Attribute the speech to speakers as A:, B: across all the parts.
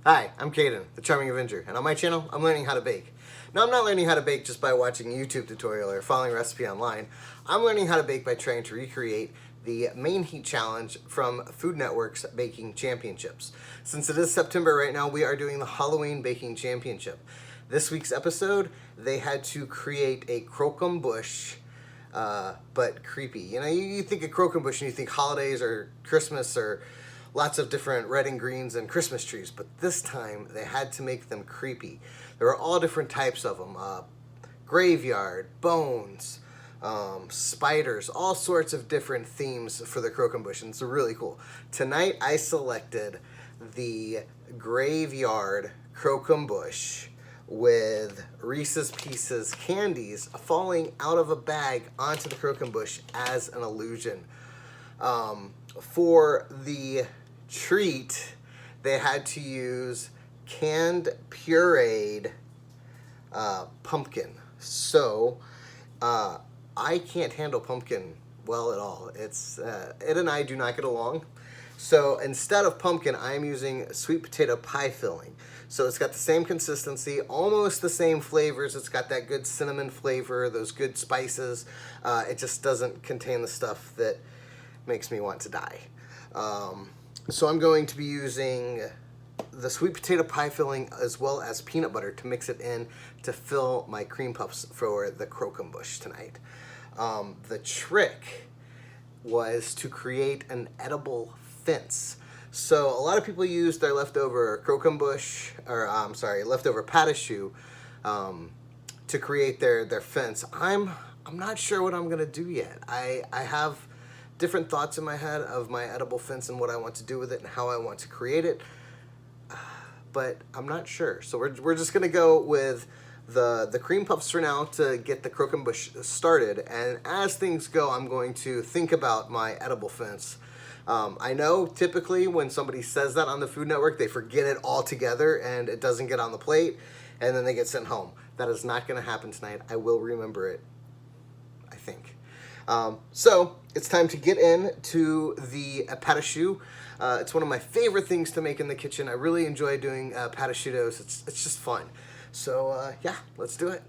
A: Hi, I'm Caden, the Charming Avenger, and on my channel, I'm learning how to bake. Now, I'm not learning how to bake just by watching a YouTube tutorial or following a recipe online. I'm learning how to bake by trying to recreate the main heat challenge from Food Network's Baking Championships. Since it is September right now, we are doing the Halloween Baking Championship. This week's episode, they had to create a croquembouche, but creepy. You know, you think of croquembouche and you think holidays or Christmas or lots of different red and greens and Christmas trees, but this time they had to make them creepy. There were all different types of them, graveyard, bones, spiders, all sorts of different themes for the croquembouche, and it's really cool. Tonight I selected the graveyard croquembouche with Reese's Pieces candies falling out of a bag onto the croquembouche as an illusion. For the treat, they had to use canned pureed pumpkin. So I can't handle pumpkin well at all. Ed and I do not get along. So instead of pumpkin, I'm using sweet potato pie filling. So it's got the same consistency, almost the same flavors. It's got that good cinnamon flavor, those good spices. It just doesn't contain the stuff that makes me want to die. So I'm going to be using the sweet potato pie filling as well as peanut butter to mix it in to fill my cream puffs for the croquembouche tonight. The trick was to create an edible fence. So a lot of people use their leftover croquembouche, or leftover pate choux, to create their fence. I'm not sure what I'm gonna do yet. I have different thoughts in my head of my edible fence and what I want to do with it and how I want to create it, but I'm not sure. So we're just gonna go with the cream puffs for now to get the croquembouche started, and as things go, I'm going to think about my edible fence. I know typically when somebody says that on the Food Network, they forget it altogether and it doesn't get on the plate, and then they get sent home. That is not gonna happen tonight. I will remember it, I think. So it's time to get into the pate choux. It's one of my favorite things to make in the kitchen. I really enjoy doing pate choux doughs. It's just fun. So yeah, let's do it.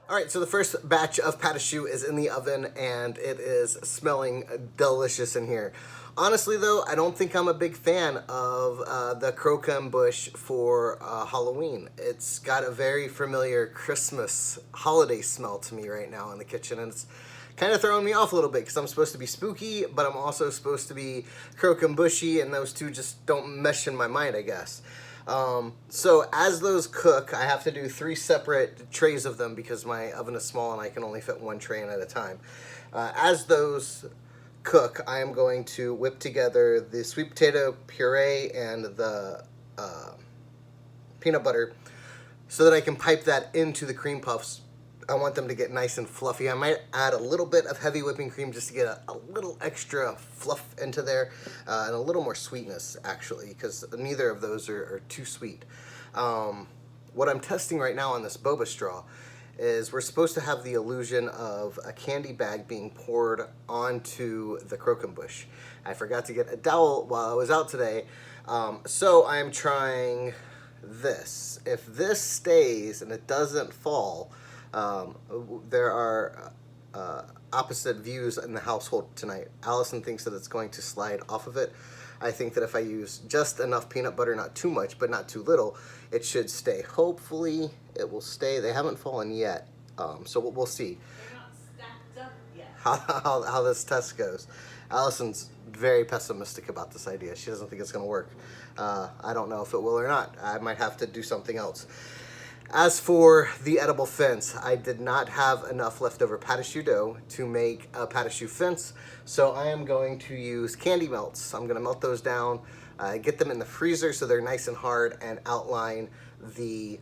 A: All right, so the first batch of pate choux is in the oven, and it is smelling delicious in here. Honestly, though, I don't think I'm a big fan of the croquembouche for Halloween. It's got a very familiar Christmas holiday smell to me right now in the kitchen, and it's kind of throwing me off a little bit because I'm supposed to be spooky, but I'm also supposed to be croquembouche, and those two just don't mesh in my mind, I guess. So as those cook, I have to do 3 separate trays of them because my oven is small and I can only fit 1 tray in at a time. As those cook, I am going to whip together the sweet potato puree and the peanut butter so that I can pipe that into the cream puffs. I want them to get nice and fluffy. I might add a little bit of heavy whipping cream just to get a little extra fluff into there and a little more sweetness, actually, because neither of those are too sweet. What I'm testing right now on this boba straw is we're supposed to have the illusion of a candy bag being poured onto the croquembouche. I forgot to get a dowel while I was out today, so I'm trying this. If this stays and it doesn't fall, there are opposite views in the household tonight. Allison thinks that it's going to slide off of it. I think that if I use just enough peanut butter, not too much, but not too little, it should stay. Hopefully it will stay. They haven't fallen yet, so we'll see.
B: They're not stacked up yet.
A: How this test goes. Allison's very pessimistic about this idea. She doesn't think it's going to work. I don't know if it will or not. I might have to do something else. As for the edible fence, I did not have enough leftover pate choux dough to make a pate choux fence, so I am going to use candy melts. I'm going to melt those down, get them in the freezer so they're nice and hard, and outline the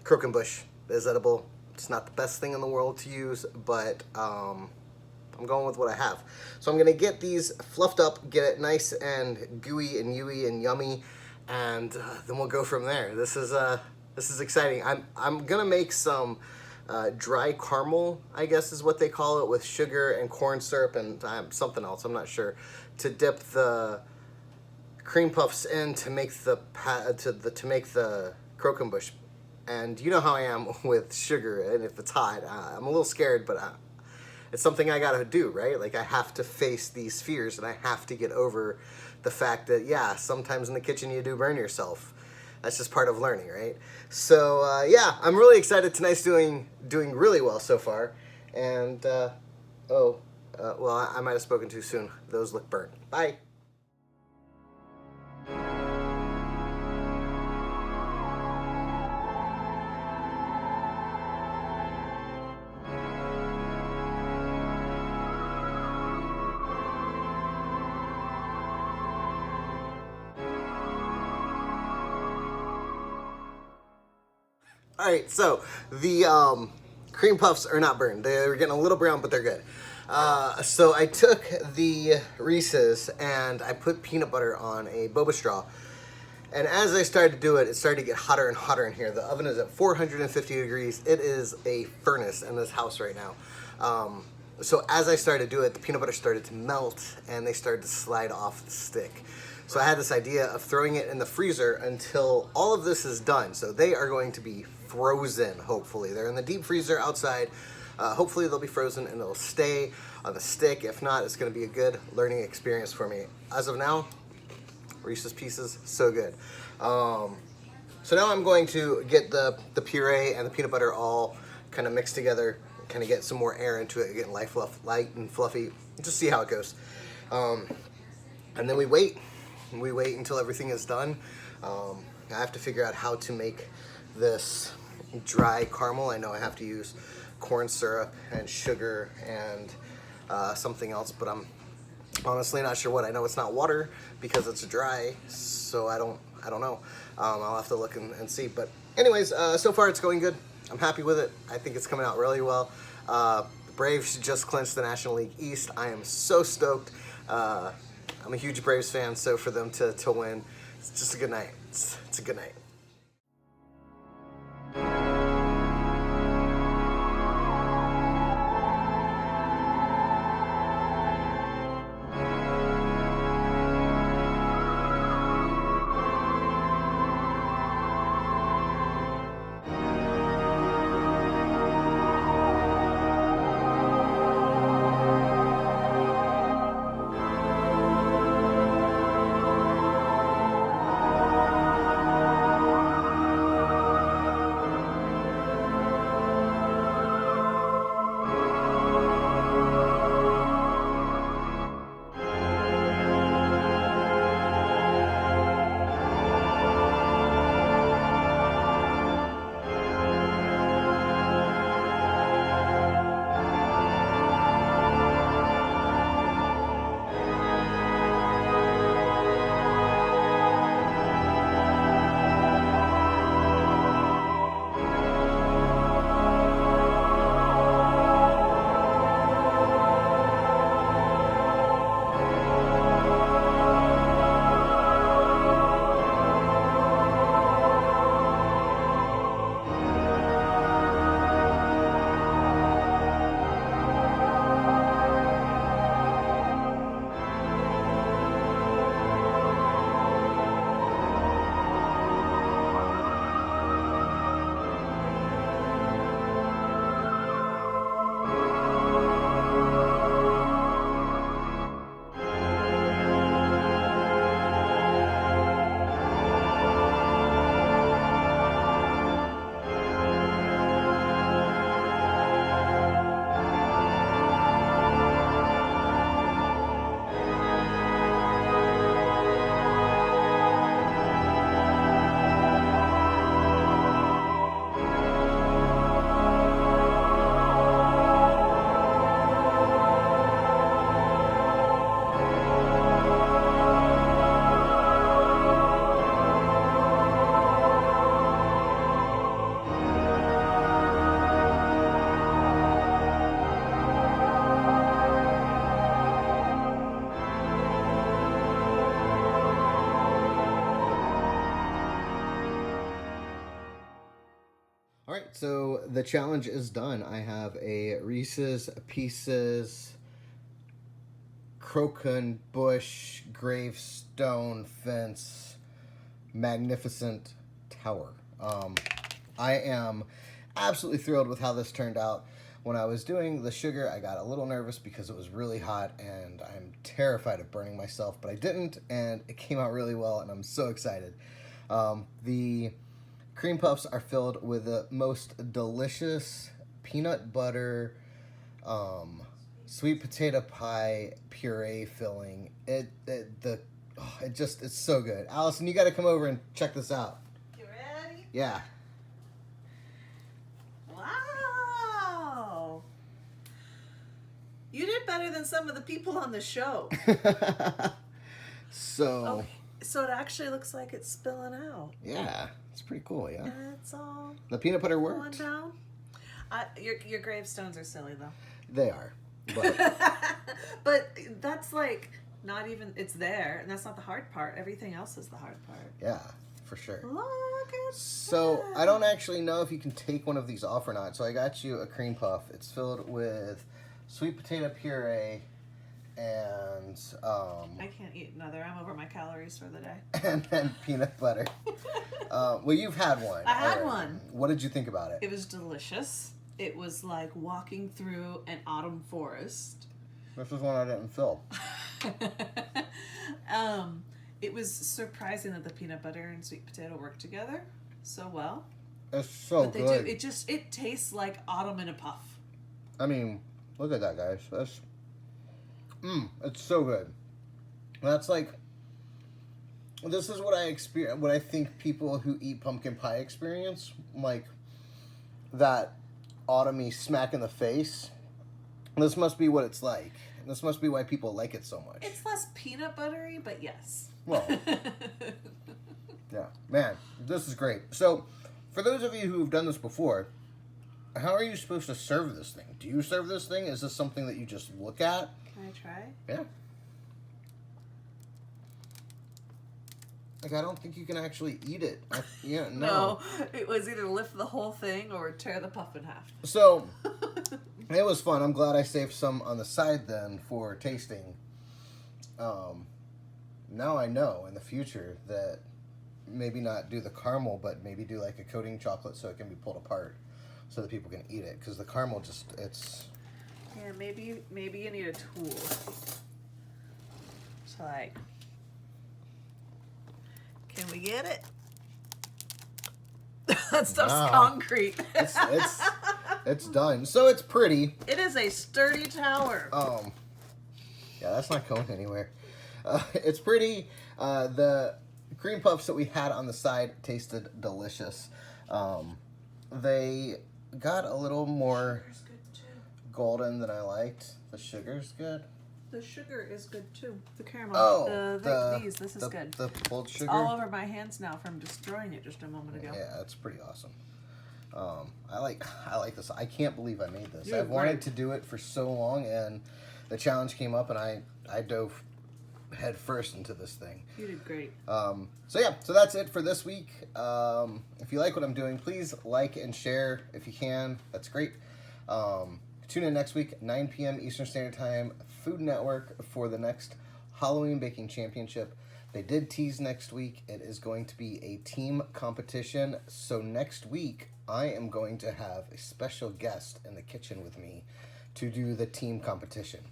A: croquembouche. It is edible. It's not the best thing in the world to use, but I'm going with what I have. So I'm going to get these fluffed up, get it nice and gooey and yooey and yummy, and then we'll go from there. This is exciting. I'm gonna make some dry caramel, I guess is what they call it, with sugar and corn syrup and something else. I'm not sure, to dip the cream puffs in to make the croquembouche. And you know how I am with sugar, and if it's hot, I'm a little scared, but it's something I gotta do, right? Like, I have to face these fears, and I have to get over the fact that, yeah, sometimes in the kitchen you do burn yourself. That's just part of learning, right? So, yeah, I'm really excited. Tonight's doing really well so far. And, well, I might have spoken too soon. Those look burnt. Bye. All right, so the cream puffs are not burned. They're getting a little brown, but they're good. So I took the Reese's and I put peanut butter on a boba straw. And as I started to do it, it started to get hotter and hotter in here. The oven is at 450 degrees. It is a furnace in this house right now. So as I started to do it, the peanut butter started to melt and they started to slide off the stick. So I had this idea of throwing it in the freezer until all of this is done. So they are going to be frozen, hopefully. They're in the deep freezer outside. Hopefully they'll be frozen and they'll stay on the stick. If not, it's gonna be a good learning experience for me. As of now, Reese's Pieces, so good. So now I'm going to get the puree and the peanut butter all kind of mixed together, kind of get some more air into it, get light and fluffy, just see how it goes. And then we wait until everything is done. I have to figure out how to make this dry caramel. I know I have to use corn syrup and sugar and something else, but I'm honestly not sure what. I know it's not water because it's dry, so I don't know. I'll have to look and see. But anyways, so far it's going good. I'm happy with it. I think it's coming out really well. The Braves just clinched the National League East. I am so stoked. I'm a huge Braves fan, so for them to win, it's just a good night. It's a good night. All right, so the challenge is done. I have a Reese's Pieces croquembouche gravestone fence magnificent tower. I am absolutely thrilled with how this turned out. When I was doing the sugar, I got a little nervous because it was really hot and I'm terrified of burning myself, but I didn't, and it came out really well, and I'm so excited. The cream puffs are filled with the most delicious peanut butter, sweet potato pie puree filling. It's so good. Allison, you got to come over and check this out.
B: You ready?
A: Yeah.
B: Wow. You did better than some of the people on the show.
A: So.
B: Oh, so it actually looks like it's spilling out.
A: Yeah, it's pretty cool. Yeah.
B: And it's all
A: The peanut butter
B: going
A: worked.
B: down. Your gravestones are silly though.
A: They are. But
B: But that's like not even. It's there, and that's not the hard part. Everything else is the hard part.
A: yeah, for sure.
B: Look at
A: So
B: that.
A: I don't actually know if you can take one of these off or not. So I got you a cream puff. It's filled with sweet potato puree and
B: I can't eat another. I'm over my calories for the day.
A: and then peanut butter. Well, you've had one.
B: I had
A: already.
B: one.
A: What did you think about it?
B: It was delicious. It was like walking through an autumn forest.
A: This is one I didn't fill.
B: It was surprising that the peanut butter and sweet potato work together so well.
A: It's so
B: But they
A: good.
B: do. It tastes like autumn in a puff.
A: I mean, look at that, guys. It's so good. That's like, this is what I experience. What I think people who eat pumpkin pie experience, like that autumny smack in the face. This must be what it's like. This must be why people like it so much.
B: It's less peanut buttery, but yes.
A: Well, yeah, man, this is great. So, for those of you who've done this before, how are you supposed to serve this thing? Do you serve this thing? Is this something that you just look at?
B: Can I try?
A: Yeah. Like, I don't think you can actually eat it. No.
B: No, it was either lift the whole thing or tear the puff in half.
A: So, it was fun. I'm glad I saved some on the side then for tasting. Now I know in the future that maybe not do the caramel, but maybe do like a coating chocolate so it can be pulled apart so that people can eat it. Because the caramel it's...
B: Yeah, maybe you need a tool. So like, can we get it? That stuff's
A: Wow.
B: concrete.
A: It's done. So it's pretty.
B: It is a sturdy tower.
A: Yeah, that's not going anywhere. It's pretty. The cream puffs that we had on the side tasted delicious. They got a little more
B: Sugar's good too.
A: golden than I liked. The sugar's good.
B: The sugar is good too. The caramel.
A: Oh,
B: this is good.
A: The pulled sugar.
B: It's all over my hands now from destroying it just a moment ago.
A: Yeah, that's pretty awesome. I like this. I can't believe I made this.
B: You did
A: I've wanted
B: great.
A: to do it for so long, and the challenge came up, and I dove head first into this thing.
B: You did great.
A: So that's it for this week. If you like what I'm doing, please like and share if you can. That's great. Tune in next week, 9 p.m. Eastern Standard Time, Food Network, for the next Halloween Baking Championship. They did tease next week. It is going to be a team competition. So next week, I am going to have a special guest in the kitchen with me to do the team competition.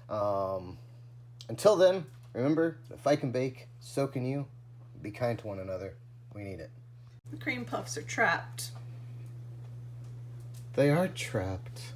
A: Until then, remember, if I can bake, so can you. Be kind to one another. We need it.
B: The cream puffs are trapped.
A: They are trapped.